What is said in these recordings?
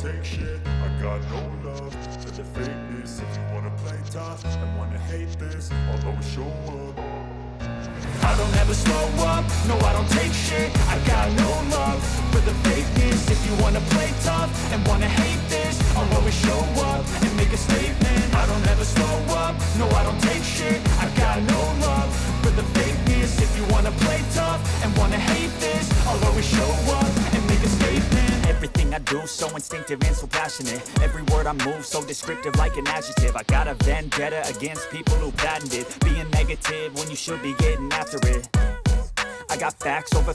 take shit. I got no love for the fakeness. If you wanna play tough and wanna hate this, I'll always show up. I don't ever slow up, no I don't take shit. I got no love for the fakeness. If you wanna play tough and wanna hate this, I'll always show up and make a statement. I don't ever slow up, no I don't take shit. I got no love for the fakeness. If you wanna play tough and wanna hate this, I'll always show up and make a statement. Everything I do so instinctive and so passionate. Every word I move so descriptive like an adjective. I got a vendetta against people who patented being negative when you should be getting after it. I got facts over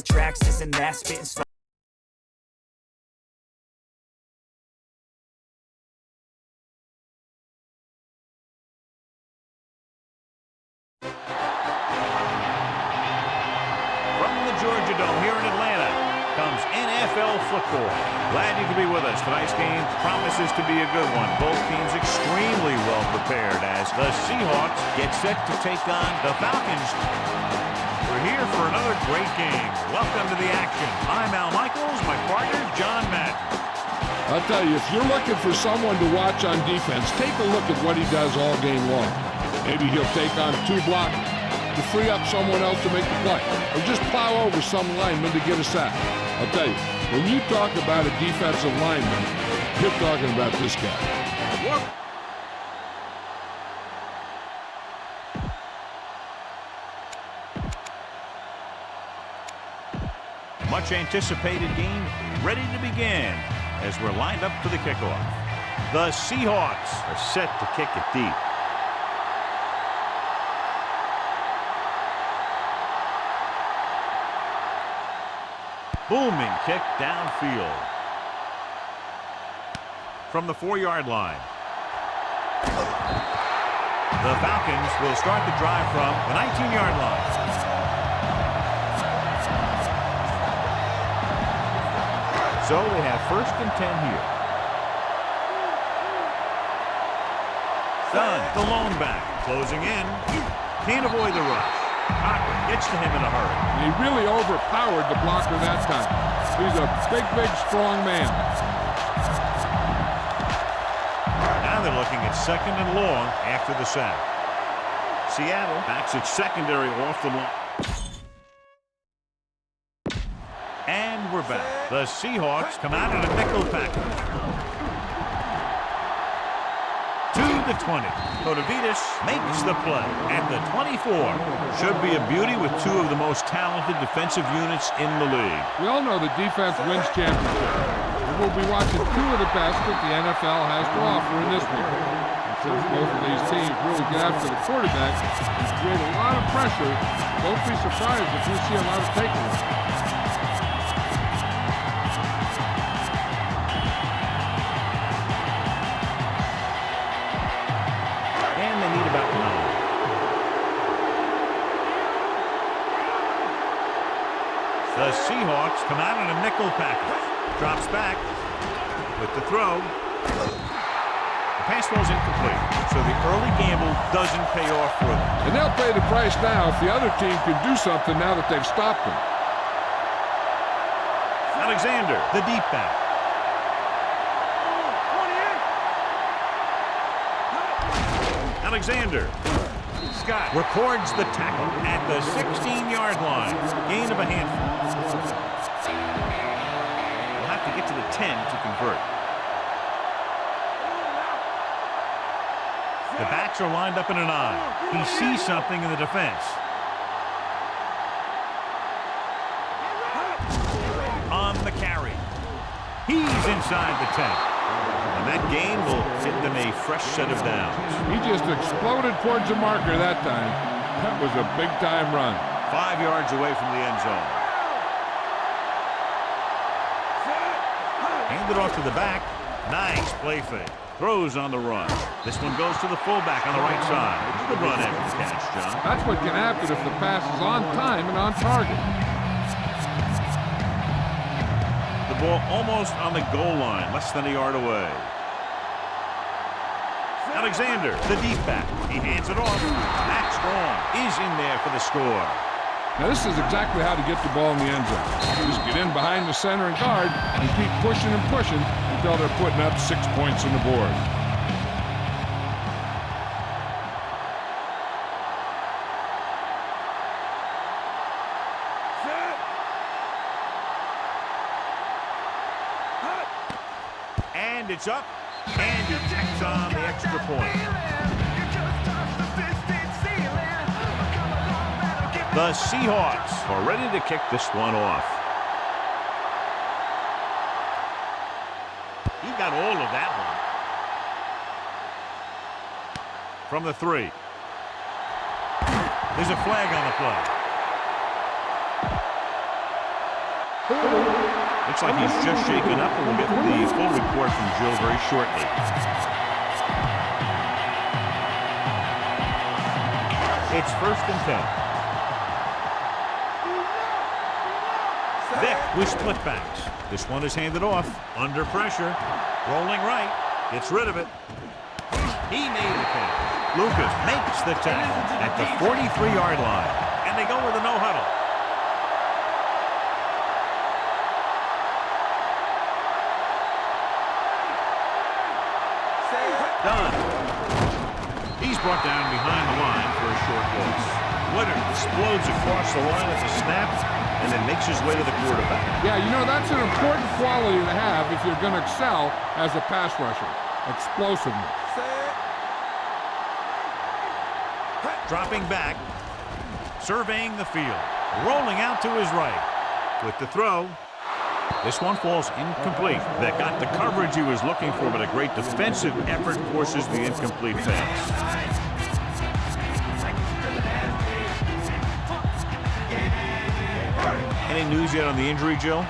tracks, this and that, spitting slang. Georgia Dome here in Atlanta comes NFL football. Glad you could be with us. Tonight's game promises to be a good one. Both teams extremely well prepared as the Seahawks get set to take on the Falcons. We're here for another great game. Welcome to the action. I'm Al Michaels, my partner John Madden. I'll tell you, if you're looking for someone to watch on defense, take a look at what he does all game long. Maybe he'll take on 2 blocks to free up someone else to make the play, or just plow over some lineman to get a sack. I'll tell you, when you talk about a defensive lineman, you're talking about this guy. Much anticipated game ready to begin as we're lined up for the kickoff. The Seahawks are set to kick it deep. Booming kick downfield. From the 4-yard line. The Falcons will start the drive from the 19-yard line. So they have 1st and 10 here. Dunn, the lone back, closing in. Can't avoid the rush. Cocker gets to him in a hurry. He really overpowered the blocker that time. He's a big, strong man. Now they're looking at 2nd and long after the sack. Seattle backs its secondary off the line. And we're back. The Seahawks come out in a nickel package. To the 20. Kotovitis makes the play at the 24. Should be a beauty with 2 of the most talented defensive units in the league. We all know the defense wins championships. We'll be watching 2 of the best that the NFL has to offer in this league. And since both of these teams really get after the quarterback and create a lot of pressure, don't be surprised if you see a lot of takeaways. The Seahawks come out in a nickel package. Drops back with the throw. The pass was incomplete, so the early gamble doesn't pay off for them. And they'll pay the price now if the other team can do something now that they've stopped them. Alexander, the deep back. Alexander. Scott records the tackle at the 16-yard line. Gain of a handful. We'll have to get to the 10 to convert. The backs are lined up in an eye. He sees something in the defense. On the carry. He's inside the 10. And that gain will hit them a fresh set of downs. He just exploded towards the marker that time. That was a big-time run. 5 yards away from the end zone. Handed off to the back. Nice play fake. Throws on the run. This one goes to the fullback on the right side. Good run after the catch, John. That's what can happen if the pass is on time and on target. The ball almost on the goal line, less than a yard away. Alexander, the deep back. He hands it off. Max Strong is in there for the score. Now, this is exactly how to get the ball in the end zone. Just get in behind the center and guard and keep pushing and pushing until they're putting up 6 points on the board. And it's up, and he tacks on the extra point. The Seahawks are ready to kick this one off. He got all of that one. From the 3. There's a flag on the play. Looks like he's just shaken up, and we'll get the full report from Jill very shortly. It's 1st and 10. Vick with split backs. This one is handed off. Under pressure. Rolling right. Gets rid of it. He made the catch. Lucas makes the tackle at the 43-yard line. And they go with a no-huddle. Done. He's brought down behind the line for a short loss. Woodard explodes across the line at the snap and then makes his way to the quarterback. Yeah, you know, that's an important quality to have if you're going to excel as a pass rusher. Explosiveness. Dropping back. Surveying the field. Rolling out to his right. With the throw. This one falls incomplete. That got the coverage he was looking for, but a great defensive effort forces the incomplete pass. Any news yet on the injury, Jill?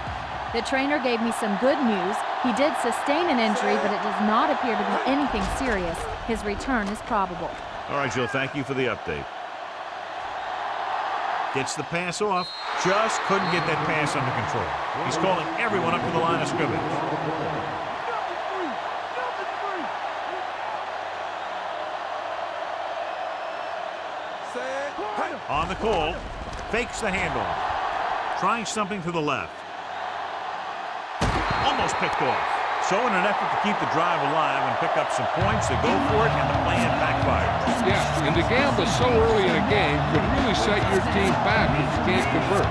The trainer gave me some good news. He did sustain an injury, but it does not appear to be anything serious. His return is probable. All right, Jill, thank you for the update. Gets the pass off. Just couldn't get that pass under control. He's calling everyone up to the line of scrimmage. On the call. Fakes the handoff. Trying something to the left. Almost picked off. So in an effort to keep the drive alive and pick up some points, they go for it, and the plan backfires. Yeah, and to gamble so early in a game could really set your team back if you can't convert.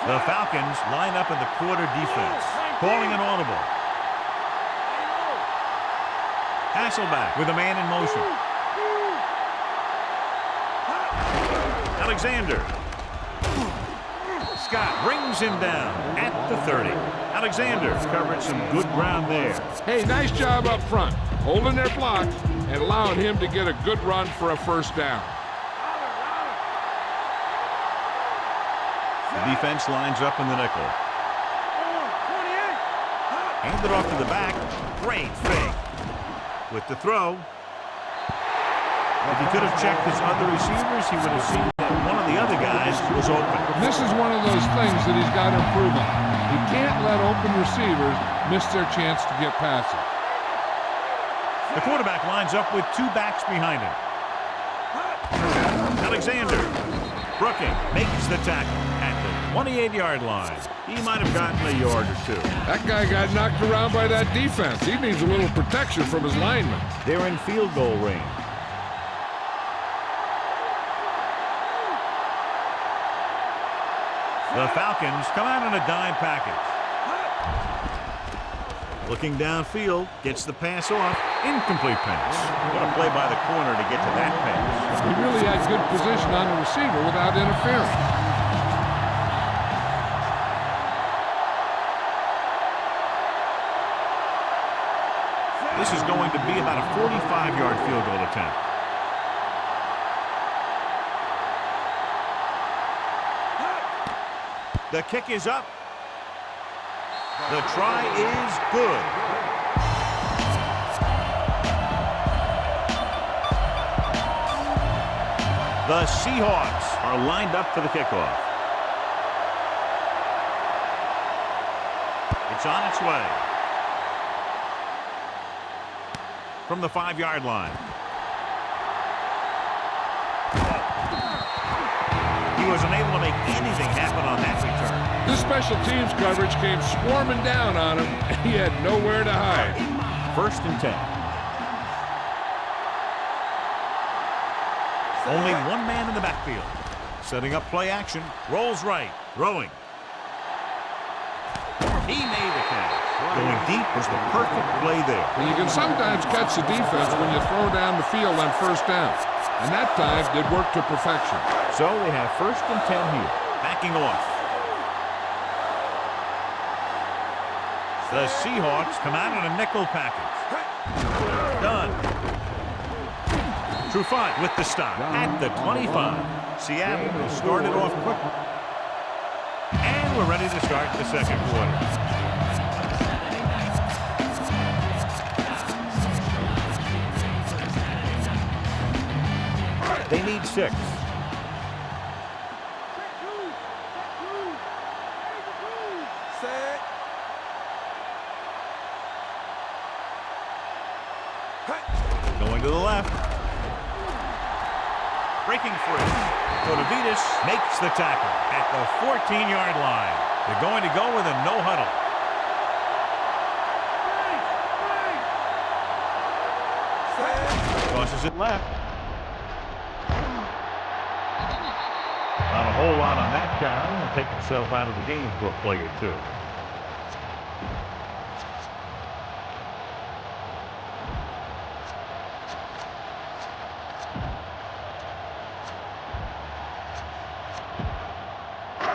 The Falcons line up in the quarter defense, calling an audible. Hasselback with a man in motion. Alexander. Scott brings him down at the 30. Alexander covered some good ground there. Hey, nice job up front, holding their block and allowing him to get a good run for a first down. The defense lines up in the nickel. Handed off to the back. Great fake. With the throw. If he could have checked his other receivers, he would have seen that one of the other guys was open. This is one of those things that he's got to improve on. You can't let open receivers miss their chance to get passes. The quarterback lines up with 2 backs behind him. Alexander. Brooking makes the tackle at the 28-yard line. He might have gotten a yard or 2. That guy got knocked around by that defense. He needs a little protection from his linemen. They're in field goal range. The Falcons come out in a dime package. Looking downfield, gets the pass off. Incomplete pass. What a play by the corner to get to that pass. He really had good position on the receiver without interfering. This is going to be about a 45-yard field goal attempt. The kick is up. The try is good. The Seahawks are lined up for the kickoff. It's on its way. from the 5-yard line. He was unable to make anything happen on that return. This special teams coverage came swarming down on him. He had nowhere to hide. 1st and 10. Only one man in the backfield. Setting up play action. Rolls right. Throwing. He made the catch. Going deep was the perfect play there. And you can sometimes catch the defense when you throw down the field on 1st down. And that time did work to perfection. So they have 1st and 10 here. Backing off. The Seahawks come out in a nickel package. Done. Trufant with the stop at the 25. Seattle has started off quickly. And we're ready to start the 2nd quarter. They need 6. Going to the left. Breaking free. Kyosemia makes the tackle at the 14-yard line. They're going to go with a no huddle. Tosses it left. Not a whole lot on that count. He'll take himself out of the game for a play or two.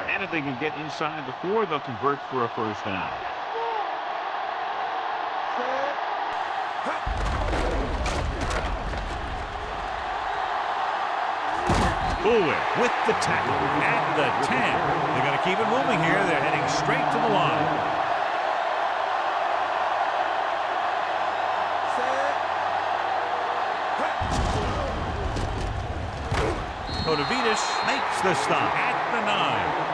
And if they can get inside the 4, they'll convert for a 1st down. Bullwick with the tackle at the 10. They're going to keep it moving here. They're heading straight to the line. Kyosemia makes the stop at the 9.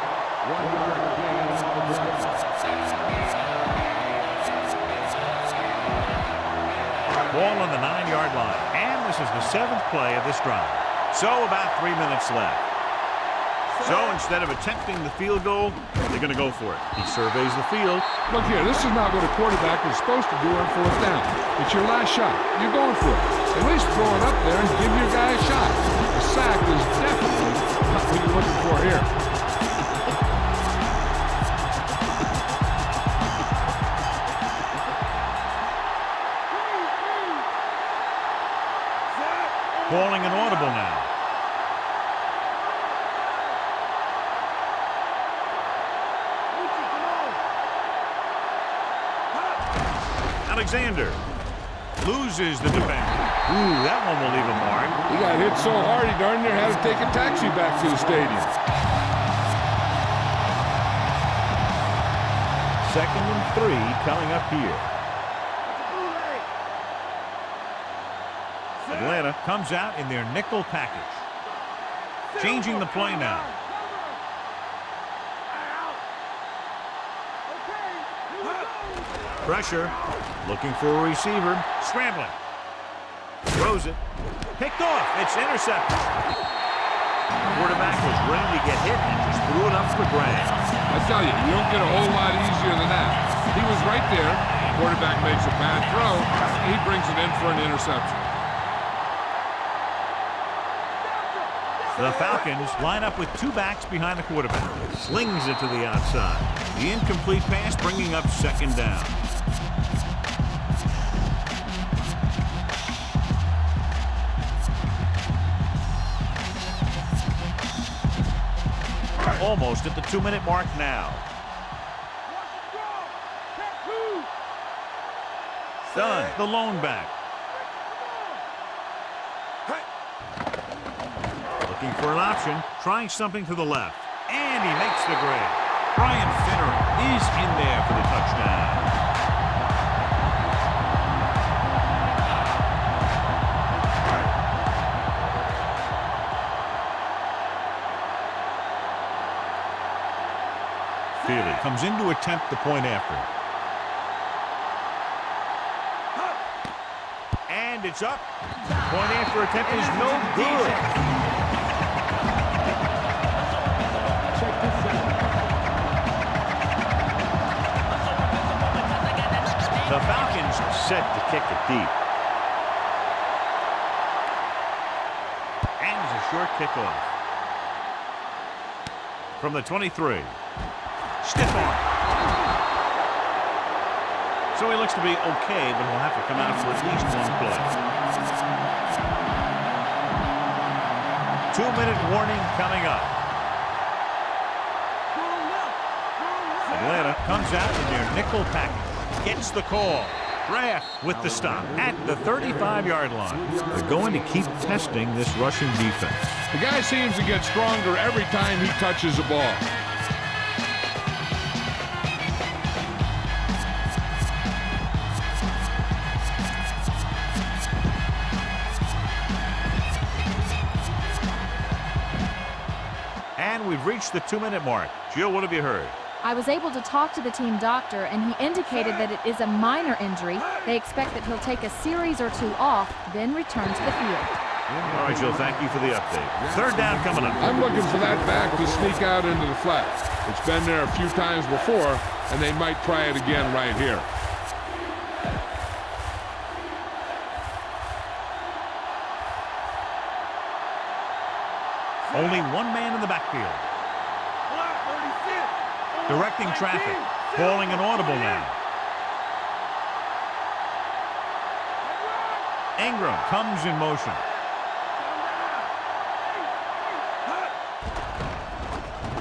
Ball on the 9-yard line. And this is the 7th play of this drive. So about 3 minutes left. So instead of attempting the field goal, they're going to go for it. He surveys the field. Look here, this is not what a quarterback is supposed to do on 4th down. It's your last shot. You're going for it. At least throw it up there and give your guy a shot. A sack is definitely not what you're looking for here. Calling an audible now. Alexander loses the defender. Ooh, that one will leave a mark. He got hit so hard he darn near had to take a taxi back to the stadium. 2nd and 3 coming up here. Atlanta comes out in their nickel package. Changing the play now. Pressure. Looking for a receiver. Scrambling. Throws it. Picked off. It's intercepted. The quarterback was ready to get hit and just threw it up for grabs. I tell you, you don't get a whole lot easier than that. He was right there. The quarterback makes a bad throw. He brings it in for an interception. The Falcons line up with 2 backs behind the quarterback. Slings it to the outside. The incomplete pass bringing up 2nd down. Almost at the 2-minute mark now. Done. The lone back. Looking for an option, trying something to the left. And he makes the grab. Brian Finner is in there for the touchdown. Feely comes in to attempt the point after. And And it's up. Point after attempt is no good. The Falcons set to kick it deep. And it's a short kickoff. From the 23. Stiff arm. So he looks to be okay, but he'll have to come out for at least one play. 2-minute warning coming up. Atlanta comes out in their nickel package. Gets the call. Graff with the stop at the 35-yard line. They're going to keep testing this rushing defense. The guy seems to get stronger every time he touches the ball. And we've reached the 2-minute mark. Jill, what have you heard? I was able to talk to the team doctor, and he indicated that it is a minor injury. They expect that he'll take a series or two off, then return to the field. All right, Jill, thank you for the update. Third down coming up. I'm looking for that back to sneak out into the flat. It's been there a few times before, and they might try it again right here. Only one man in the backfield. Directing traffic. Calling an audible now. Ingram comes in motion.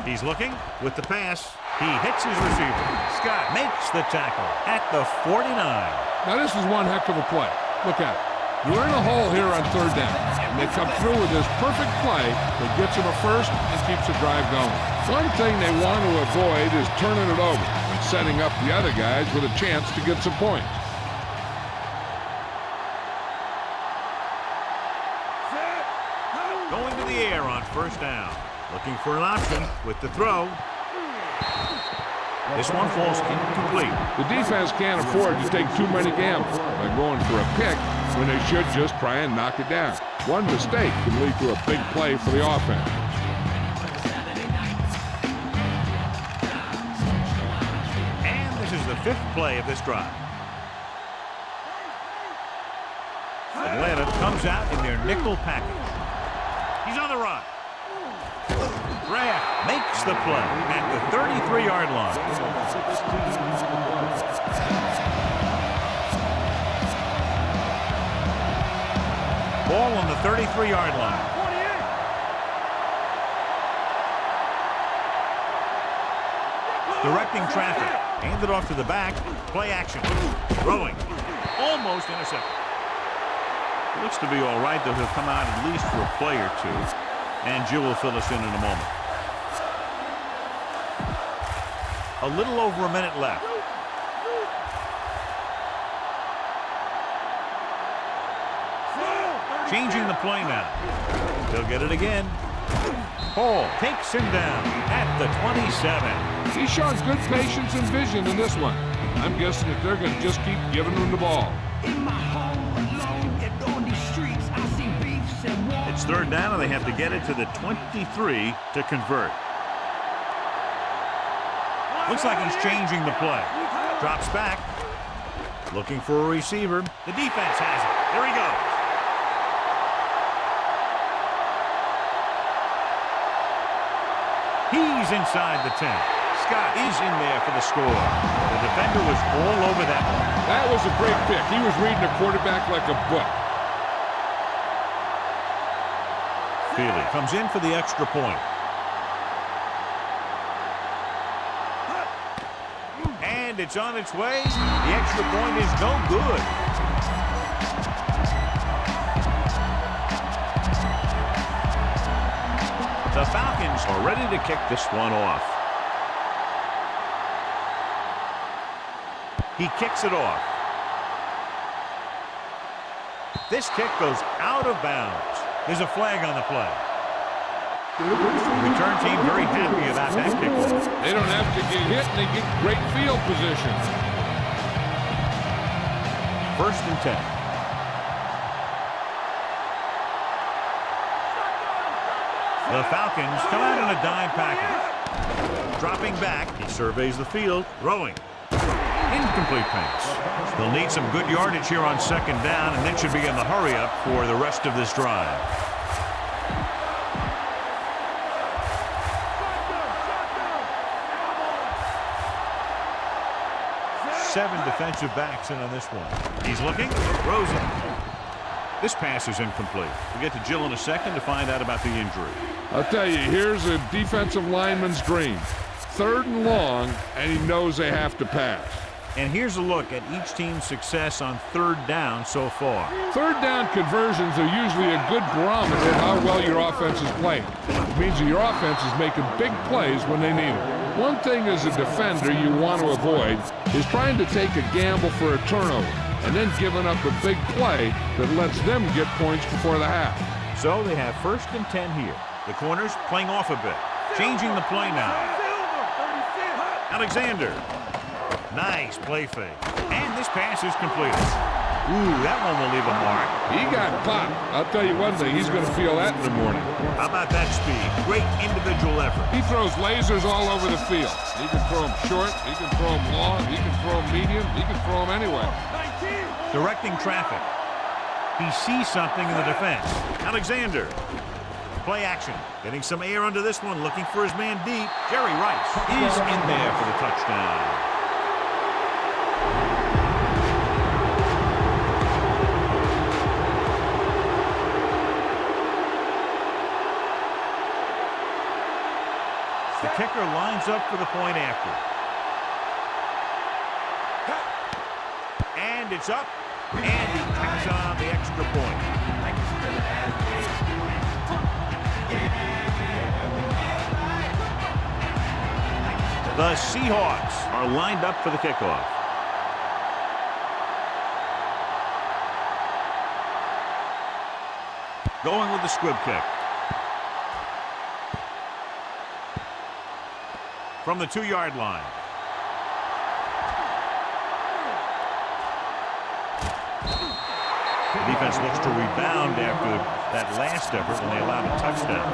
He's looking with the pass. He hits his receiver. Scott makes the tackle at the 49. Now this is one heck of a play. Look at it. We're in a hole here on third down, and they come through with this perfect play that gets them a first and keeps the drive going. One thing they want to avoid is turning it over and setting up the other guys with a chance to get some points. Going to the air on first down. Looking for an option with the throw. This one falls incomplete. The defense can't afford to take too many gambles by going for a pick when they should just try and knock it down. One mistake can lead to a big play for the offense. And this is the 5th play of this drive. Atlanta comes out in their nickel package. He's on the run. Graff makes the play at the 33-yard line. Ball on the 33-yard line. Directing traffic. Handed off to the back. Play action. Throwing. Almost intercepted. It looks to be all right, though he'll come out at least for a play or two. And Jill will fill us in a moment. A little over a minute left. Changing the play now. They'll get it again. Hall takes him down at the 27. He's shown good patience and vision in this one. I'm guessing that they're going to just keep giving him the ball. It's third down, and they have to get it to the 23 to convert. Looks like he's changing the play. Drops back. Looking for a receiver. The defense has it. There he goes. He's inside the 10. Scott is in there for the score. The defender was all over that one. That was a great pick. He was reading the quarterback like a book. Feely comes in for the extra point. And it's on its way. The extra point is no good. The Falcons are ready to kick this one off. He kicks it off. This kick goes out of bounds. There's a flag on the play. Return team very happy about that kickoff. They don't have to get hit, and they get great field position. 1st and 10. The Falcons come out in a dime package. Dropping back, he surveys the field, throwing. Incomplete pass. They'll need some good yardage here on second down, and then should be in the hurry-up for the rest of this drive. Seven defensive backs in on this one. He's looking, throws it. This pass is incomplete. We'll get to Jill in a second to find out about the injury. I'll tell you, here's a defensive lineman's dream. 3rd and long, and he knows they have to pass. And here's a look at each team's success on 3rd down so far. 3rd down conversions are usually a good barometer of how well your offense is playing. It means that your offense is making big plays when they need them. One thing as a defender you want to avoid is trying to take a gamble for a turnover and then giving up a big play that lets them get points before the half. So they have 1st and 10 here. The corners playing off a bit. Changing the play now. Alexander. Nice play fake. And this pass is completed. Ooh, that one will leave a mark. He got popped. I'll tell you one thing, he's going to feel that in the morning. How about that speed? Great individual effort. He throws lasers all over the field. He can throw them short, he can throw them long, he can throw them medium, he can throw them anywhere. Directing traffic. He sees something in the defense. Alexander. Play action. Getting some air under this one, looking for his man deep. Jerry Rice is in there for the touchdown. The kicker lines up for the point after. And it's up. And he tacks on the extra point. The Seahawks are lined up for the kickoff. Going with the squib kick. From the 2-yard line. The defense looks to rebound after that last effort when they allowed a touchdown.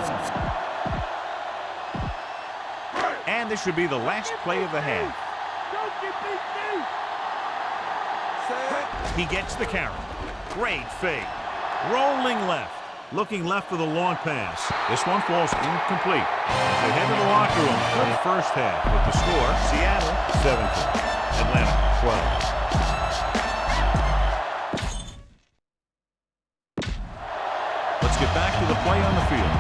And this should be the last play of the half. He gets the carry. Great fake. Rolling left. Looking left for the long pass. This one falls incomplete. As they head to the locker room for the first half with the score, Seattle 17, Atlanta 12. Let's get back to the play on the field.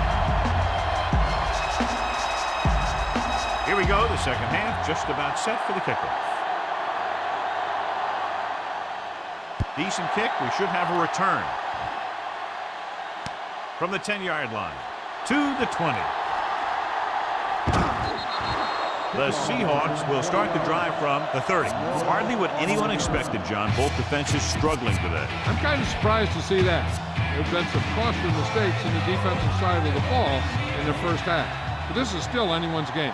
Here we go, the second half just about set for the kickoff. Decent kick, we should have a return. From the 10-yard line to the 20. The Seahawks will start the drive from the 30. Hardly what anyone expected, John. Both defenses struggling today. I'm kind of surprised to see that. There have been some costly mistakes in the defensive side of the ball in the first half. But this is still anyone's game.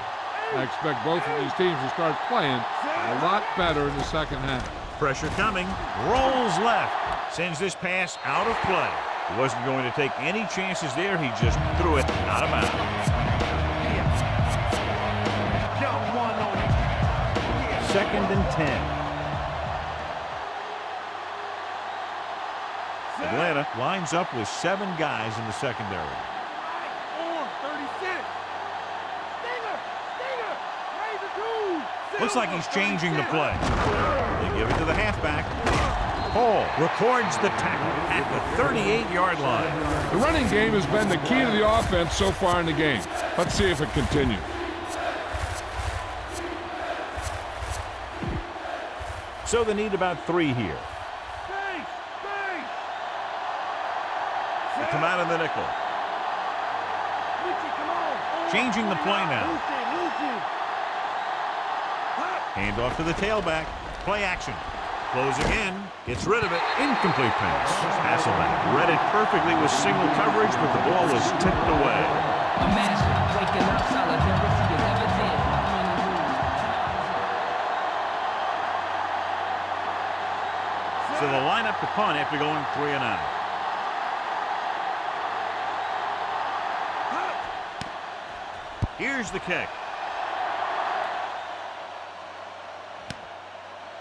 I expect both of these teams to start playing a lot better in the second half. Pressure coming. Rolls left. Sends this pass out of play. He wasn't going to take any chances there. He just threw it out of bounds. Second and 10. Atlanta lines up with 7 guys in the secondary. Looks like he's changing the play. They give it to the halfback. Hall records the tackle at the 38-yard line. The running game has been the key to the offense so far in the game. Let's see if it continues. So they need about 3 here. They come out in the nickel. Changing the play now. Hand off to the tailback. Play action. Closing in. Gets rid of it. Incomplete pass. Hasselbeck read it perfectly with single coverage, but the ball was tipped away. So the lineup to punt after going 3 and out. Here's the kick.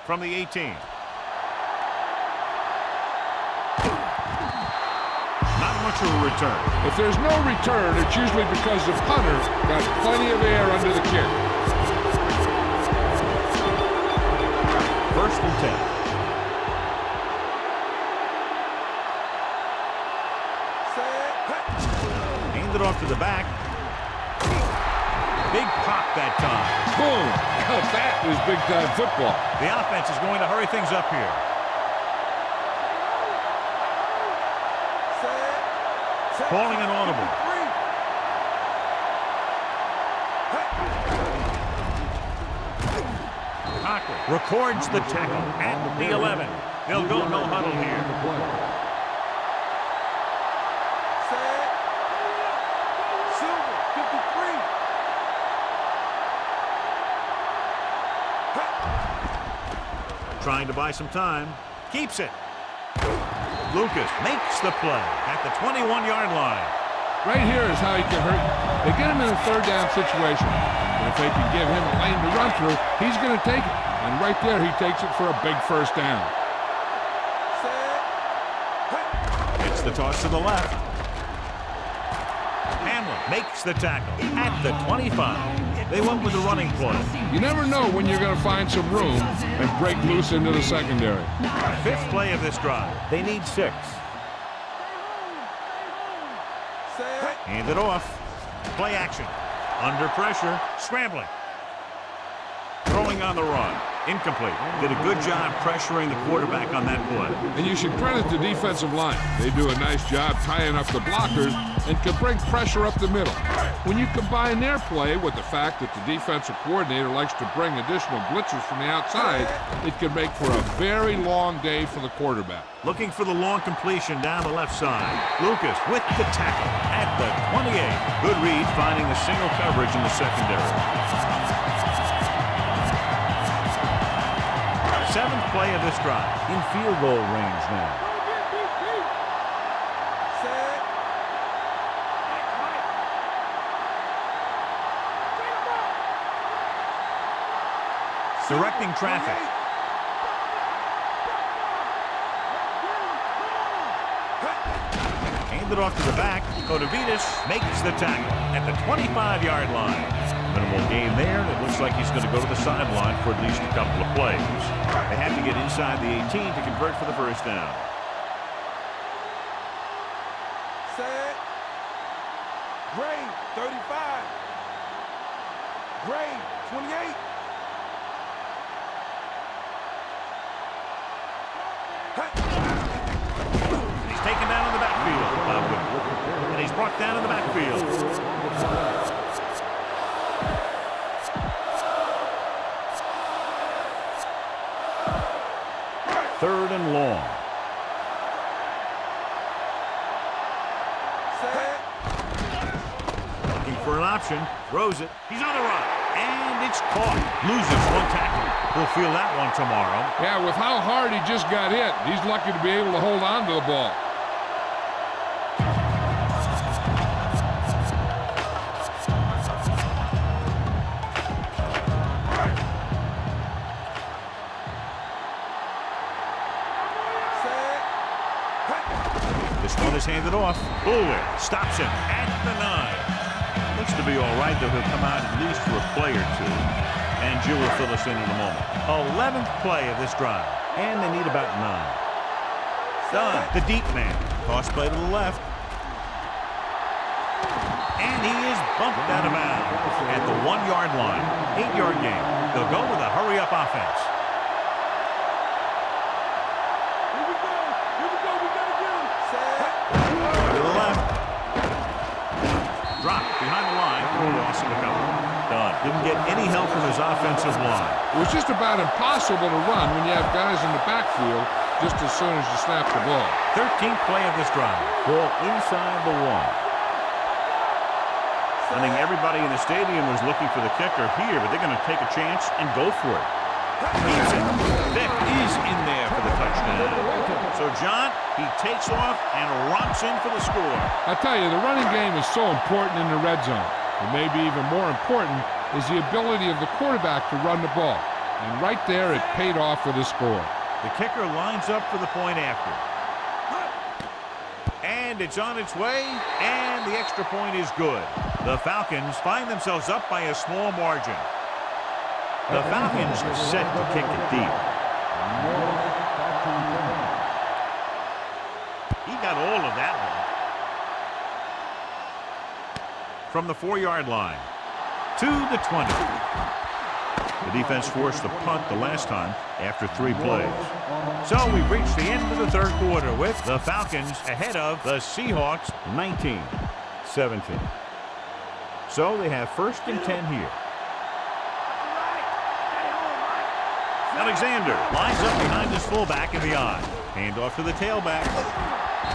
From the 18. Not much of a return. If there's no return, it's usually because the punter got plenty of air under the kick. 1st and 10. Hand it off to the back. Big pop that time. Boom! That is big-time football. The offense is going to hurry things up here. Calling an audible. Cockley records the tackle at the 11. They'll go no huddle here. Trying to buy some time. Keeps it. Lucas makes the play at the 21-yard line. Right here is how he can hurt. They get him in a 3rd down situation. And if they can give him a lane to run through, he's going to take it. And right there, he takes it for a big 1st down. It's the toss to the left. Hamlin makes the tackle at the 25. They went with the running play. You never know when you're going to find some room and break loose into the secondary. 5th play of this drive. They need 6. Hand it off. Play action. Under pressure. Scrambling. Throwing on the run. Incomplete. Did a good job pressuring the quarterback on that play. And you should credit the defensive line. They do a nice job tying up the blockers and can bring pressure up the middle. When you combine their play with the fact that the defensive coordinator likes to bring additional blitzers from the outside, it can make for a very long day for the quarterback. Looking for the long completion down the left side. Lucas with the tackle at the 28. Good read finding the single coverage in the secondary. 7th play of this drive. In field goal range now. Directing traffic. Hand it off to the back. Kotovitis makes the tackle at the 25-yard line. Minimal gain there, and it looks like he's going to go to the sideline for at least a couple of plays. They have to get inside the 18 to convert for the 1st down. Set. Gray, 35. Gray, 28. He's taken down in the backfield. And he's brought down in the backfield. 3rd and long. Looking for an option. Throws it. He's on the run. And it's caught. Loses one tackle. He'll feel that one tomorrow. Yeah, with how hard he just got hit, he's lucky to be able to hold on to the ball. This one is handed off. Bullwick stops him at the 9. Looks to be all right, though he'll come out at least for a play or two. And Jill will fill us in a moment. 11th play of this drive. And they need about 9. Done. The deep man. Toss play to the left. And he is bumped out of bounds at the 1-yard line. 8-yard gain. They'll go with a hurry-up offense. Didn't get any help from his offensive line. It was just about impossible to run when you have guys in the backfield just as soon as you snap the ball. 13th play of this drive. Ball inside the 1. I think everybody in the stadium was looking for the kicker here, but they're going to take a chance and go for it. Keeps it. Vick is in there for the touchdown. So, John, he takes off and romps in for the score. I tell you, the running game is so important in the red zone. And maybe even more important is the ability of the quarterback to run the ball. And right there, it paid off with a score. The kicker lines up for the point after. And it's on its way, and the extra point is good. The Falcons find themselves up by a small margin. The Falcons are set to kick it deep. He got all of that one. From the 4-yard line to the 20. The defense forced the punt the last time after 3 plays. So we've reached the end of the third quarter with the Falcons ahead of the Seahawks 19-17. So they have 1st and 10 here. Alexander lines up behind his fullback in the I. Hand off to the tailback.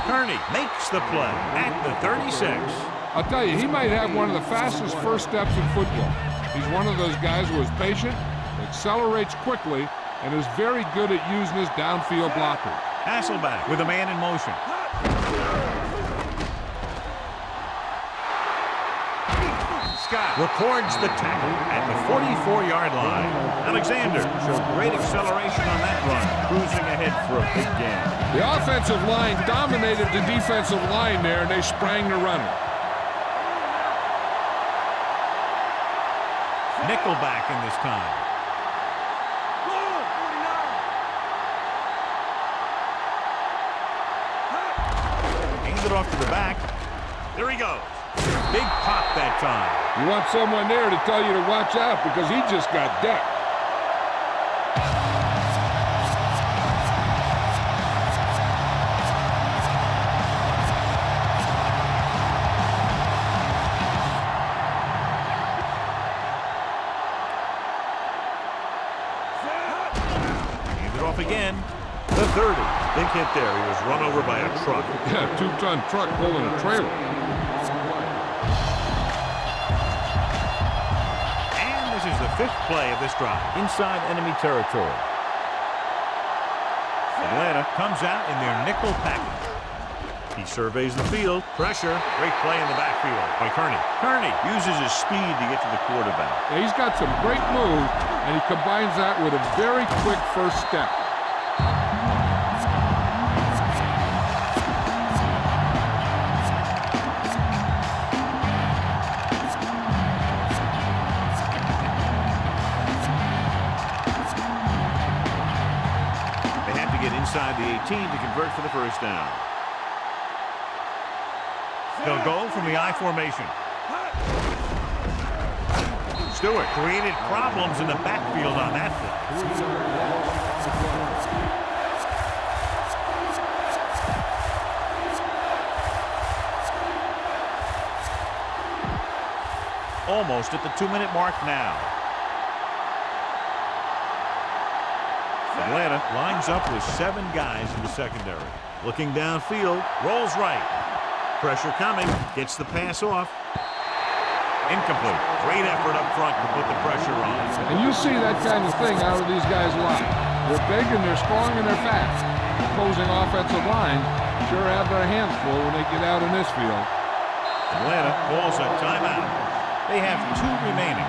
Kearney makes the play at the 36. I'll tell you, he might have one of the fastest first steps in football. He's one of those guys who is patient, accelerates quickly, and is very good at using his downfield blockers. Hasselback with a man in motion. Scott records the tackle at the 44-yard line. Alexander showed great acceleration on that run, cruising ahead for a big gain. The offensive line dominated the defensive line there, and they sprang the runner. Nickelback in this time. Hands it off to the back. There he goes. Big pop that time. You want someone there to tell you to watch out because he just got decked. Again, the 30. Big hit there. He was run over by a truck. Yeah, 2-ton truck pulling a trailer. And this is the 5th play of this drive. Inside enemy territory. Atlanta comes out in their nickel package. He surveys the field. Pressure. Great play in the backfield by Kearney. Kearney uses his speed to get to the quarterback. Yeah, he's got some great moves, and he combines that with a very quick first step. Inside the 18 to convert for the first down. They'll go from the I formation. Stewart created problems in the backfield on that play. Almost at the 2-minute mark now. Atlanta lines up with 7 guys in the secondary. Looking downfield, rolls right. Pressure coming, gets the pass off. Incomplete. Great effort up front to put the pressure on. And you see that kind of thing out of these guys a lot. They're big and they're strong and they're fast. Opposing offensive lines sure have their hands full when they get out in this field. Atlanta calls a timeout. They have 2 remaining.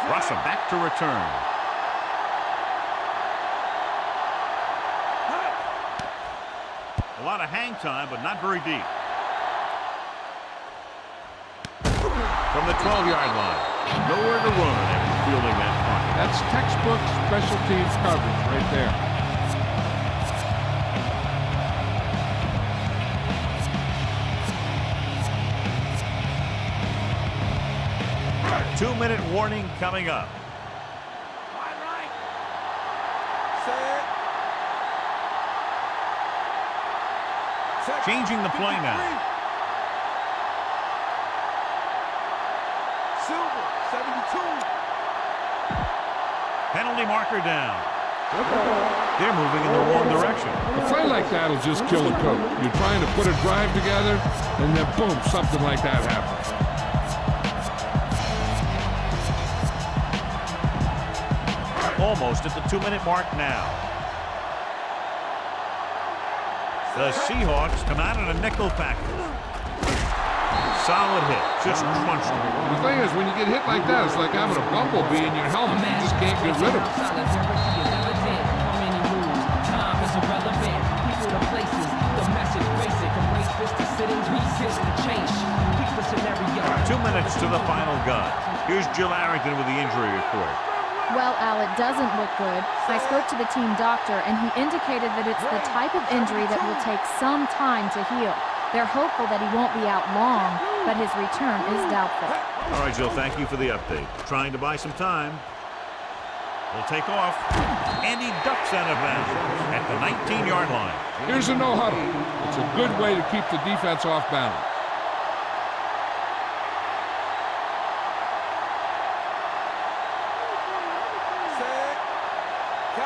Russell back to return. A lot of hang time, but not very deep. From the 12-yard line. Nowhere to run after fielding that punt. That's textbook special teams coverage right there. 2-minute warning coming up. Wide right. Set. Changing the play now. Silver, 72. Penalty marker down. They're moving in the wrong direction. A play like that will just kill a coach. You're trying to put a drive together, and then boom, something like that happens. almost at the 2-minute mark now. The Seahawks come out in a nickel package. Solid hit. Just crunched him. The thing is, when you get hit like that, it's like having a bumblebee in your helmet. You just can't get rid of it. Time is irrelevant. People to places. The message basic. Embrace this to sit and resist the change. Pick the scenario. 2 minutes to the final gun. Here's Jill Arrington with the injury report. Well, Al, it doesn't look good. I spoke to the team doctor, and he indicated that it's the type of injury that will take some time to heal. They're hopeful that he won't be out long, but his return is doubtful. All right, Jill, thank you for the update. Trying to buy some time. Will take off, and he ducks out of bounds at the 19-yard line. Here's a no huddle. It's a good way to keep the defense off balance.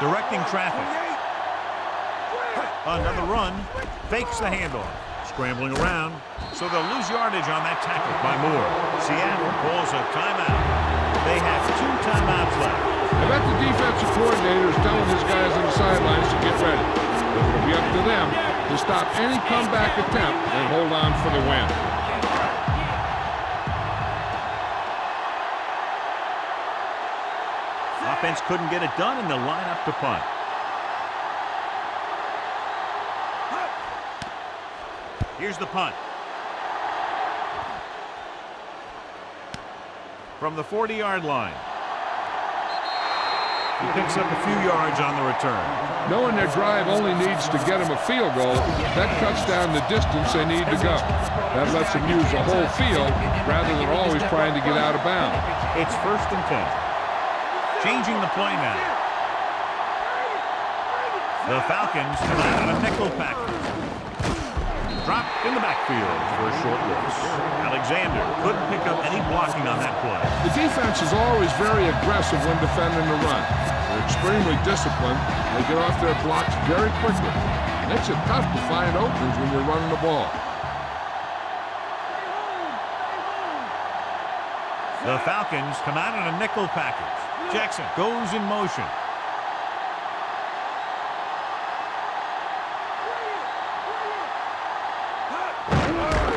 Directing traffic. Another run. Fakes the handoff. Scrambling around. So they'll lose yardage on that tackle by Moore. Seattle calls a timeout. They have 2 timeouts left. I bet the defensive coordinator is telling his guys on the sidelines to get ready. It'll be up to them to stop any comeback attempt and hold on for the win. Offense couldn't get it done, and they'll line up to punt. Here's the punt. From the 40-yard line. He picks up a few yards on the return. Knowing their drive only needs to get them a field goal, that cuts down the distance they need to go. That lets them use the whole field rather than always trying to get out of bounds. It's 1st and 10. Changing the play now. The Falcons come out in a nickel package. Dropped in the backfield for a short loss. Alexander couldn't pick up any blocking on that play. The defense is always very aggressive when defending the run. They're extremely disciplined. They get off their blocks very quickly. It makes it tough to find openings when you're running the ball. The Falcons come out in a nickel package. Jackson goes in motion.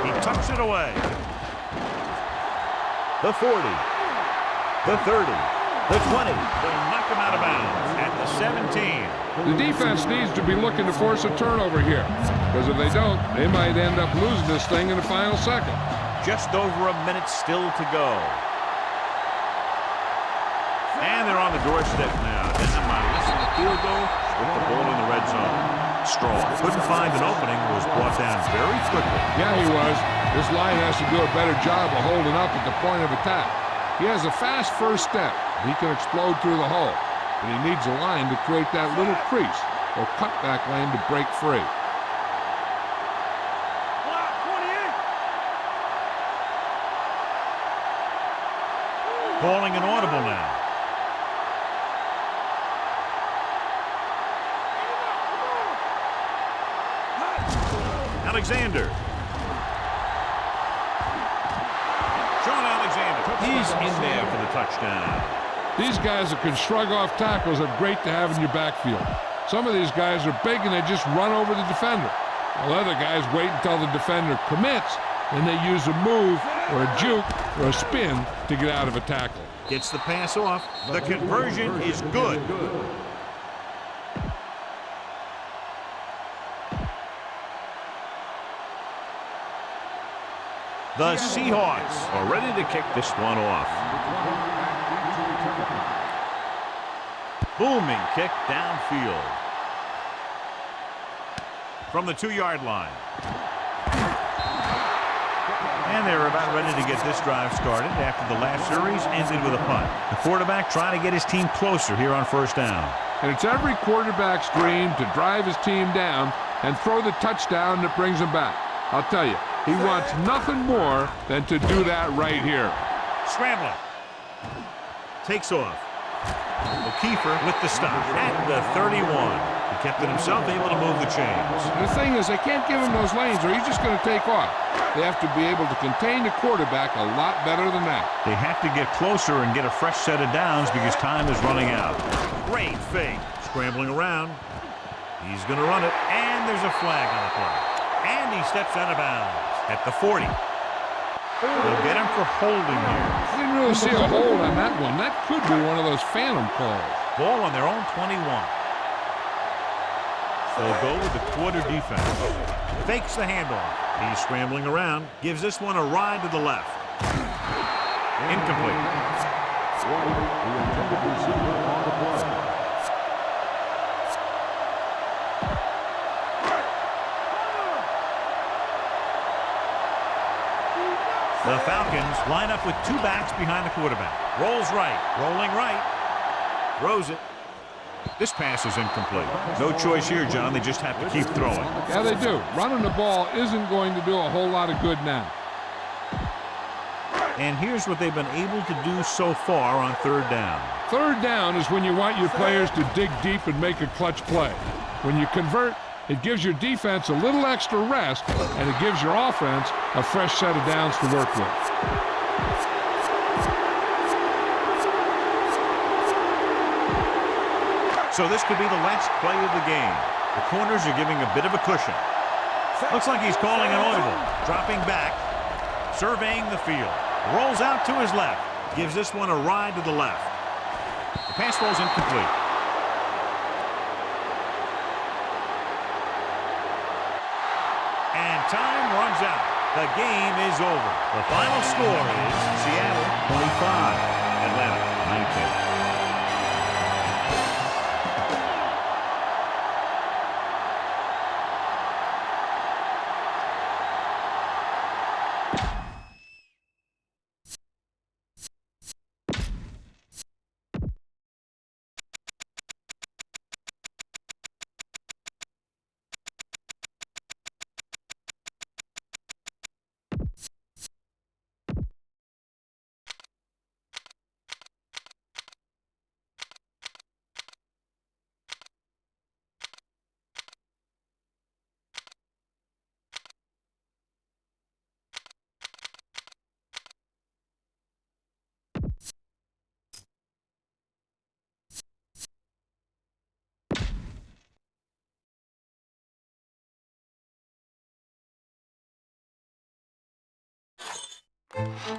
He tucks it away. The 40, the 30, the 20. They'll knock him out of bounds at the 17. The defense needs to be looking to force a turnover here, because if they don't, they might end up losing this thing in the final second. Just over a minute still to go. And they're on the doorstep now. Down by less than a field goal with the ball in the red zone. Strong couldn't find an opening, was brought down very quickly. Yeah, he was. This line has to do a better job of holding up at the point of attack. He has a fast first step. He can explode through the hole. But he needs a line to create that little crease or cutback lane to break free. Calling an audible now. Alexander. Sean Alexander. He's in there for the touchdown. These guys that can shrug off tackles are great to have in your backfield. Some of these guys are big and they just run over the defender. While other guys wait until the defender commits and they use a move or a juke or a spin to get out of a tackle. Gets the pass off. The conversion is good. The Seahawks are ready to kick this one off. Booming kick downfield. From the 2-yard line. And they're about ready to get this drive started after the last series ended with a punt. The quarterback trying to get his team closer here on 1st down. And it's every quarterback's dream to drive his team down and throw the touchdown that brings him back. I'll tell you, he wants nothing more than to do that right here. Scrambling. Takes off. O'Keefer with the stop at the 31. He kept it himself, able to move the chains. The thing is, they can't give him those lanes or he's just going to take off. They have to be able to contain the quarterback a lot better than that. They have to get closer and get a fresh set of downs because time is running out. Great fake. Scrambling around. He's going to run it, and there's a flag on the play. And he steps out of bounds at the 40. They'll get him for holding here. I didn't really see a hold on that one. That could be one of those phantom calls. Ball on their own 21. They'll go with the quarter defense. Fakes the handoff. He's scrambling around. Gives this one a ride to the left. Incomplete. The Falcons line up with two backs behind the quarterback. Rolls right. Rolling right. Throws it. This pass is incomplete. No choice here, John. They just have to keep throwing. Yeah, they do. Running the ball isn't going to do a whole lot of good now. And here's what they've been able to do so far on third down. Third down is when you want your players to dig deep and make a clutch play. When you convert, it gives your defense a little extra rest, and it gives your offense a fresh set of downs to work with. So this could be the last play of the game. The corners are giving a bit of a cushion. Looks like he's calling an audible. Dropping back, surveying the field. Rolls out to his left. Gives this one a ride to the left. The pass ball's incomplete. And time runs out. The game is over. The final score is Seattle 25, Atlanta 19.